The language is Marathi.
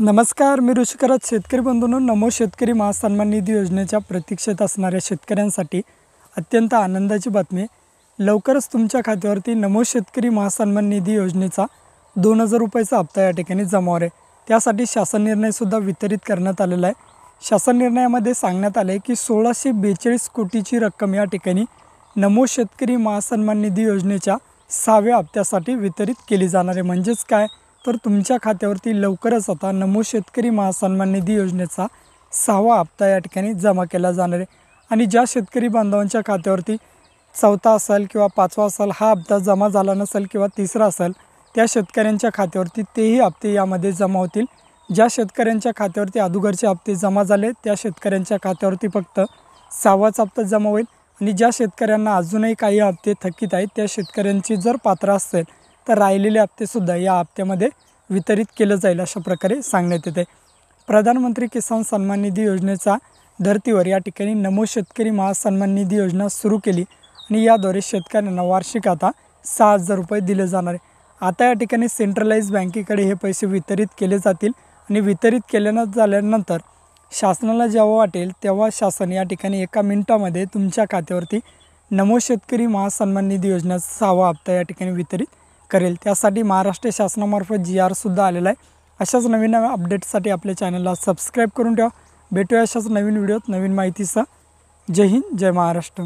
नमस्कार, मी ऋषिकरत. शेतकरी बंधूंनो, नमो शेतकरी महासन्मान निधी योजनेच्या प्रतीक्षेत असणाऱ्या शेतकऱ्यांसाठी अत्यंत आनंदाची बातमी. लवकरच तुमच्या खात्यावरती नमो शेतकरी महासन्मान निधी योजनेचा 2000 रुपयाचा हप्ता या ठिकाणी जमा होणार आहे. त्यासाठी शासन निर्णयसुद्धा वितरित करण्यात आलेला आहे. शासन निर्णयामध्ये सांगण्यात आले की 1642 कोटीची रक्कम या ठिकाणी नमो शेतकरी महासन्मान निधी योजनेच्या 6व्या हप्त्यासाठी वितरित केली जाणार आहे. म्हणजेच काय, तर तुमच्या खात्यावरती लवकरच आता नमो शेतकरी महासन्मान निधी योजनेचा 6वा हप्ता या ठिकाणी जमा केला जाणार आहे. आणि ज्या शेतकरी बांधवांच्या खात्यावरती 4था असेल किंवा 5वा असेल, हा हप्ता जमा झाला नसेल किंवा 3रा असेल, त्या शेतकऱ्यांच्या खात्यावरती तेही हप्ते यामध्ये जमा होतील. ज्या शेतकऱ्यांच्या खात्यावरती अगोदरचे हप्ते जमा झाले त्या शेतकऱ्यांच्या खात्यावरती फक्त 6वाच हप्ता जमा होईल. आणि ज्या शेतकऱ्यांना अजूनही काही हप्ते थकीत आहेत त्या शेतकऱ्यांची जर पात्र असेल तर राहिलेले हप्तेसुद्धा या हप्त्यामध्ये वितरित केलं जाईल, अशा प्रकारे सांगण्यात येते. प्रधानमंत्री किसान सन्मान निधी योजनेचा धर्तीवर या ठिकाणी नमो शेतकरी महासन्मान निधी योजना सुरू केली आणि याद्वारे शेतकऱ्यांना वार्षिक आता 6000 रुपये दिले जाणार आहे. आता या ठिकाणी सेंट्रलाइज बँकेकडे हे पैसे वितरित केले जातील आणि वितरित झाल्यानंतर शासनाला जेव्हा वाटेल तेव्हा शासन या ठिकाणी 1 मिनिटामध्ये तुमच्या खात्यावरती नमो शेतकरी महासन्मान निधी योजनेचा 6वा हप्ता या ठिकाणी वितरित करेल. त्यासाठी महाराष्ट्र शासनामार्फत GR सुद्धा आलेला आहे. अशाच नवीन अपडेट्ससाठी आपल्या चॅनलला सबस्क्राईब करून ठेवा. भेटूया अशाच नवीन व्हिडिओत नवीन माहितीसह. जय हिंद, जय महाराष्ट्र.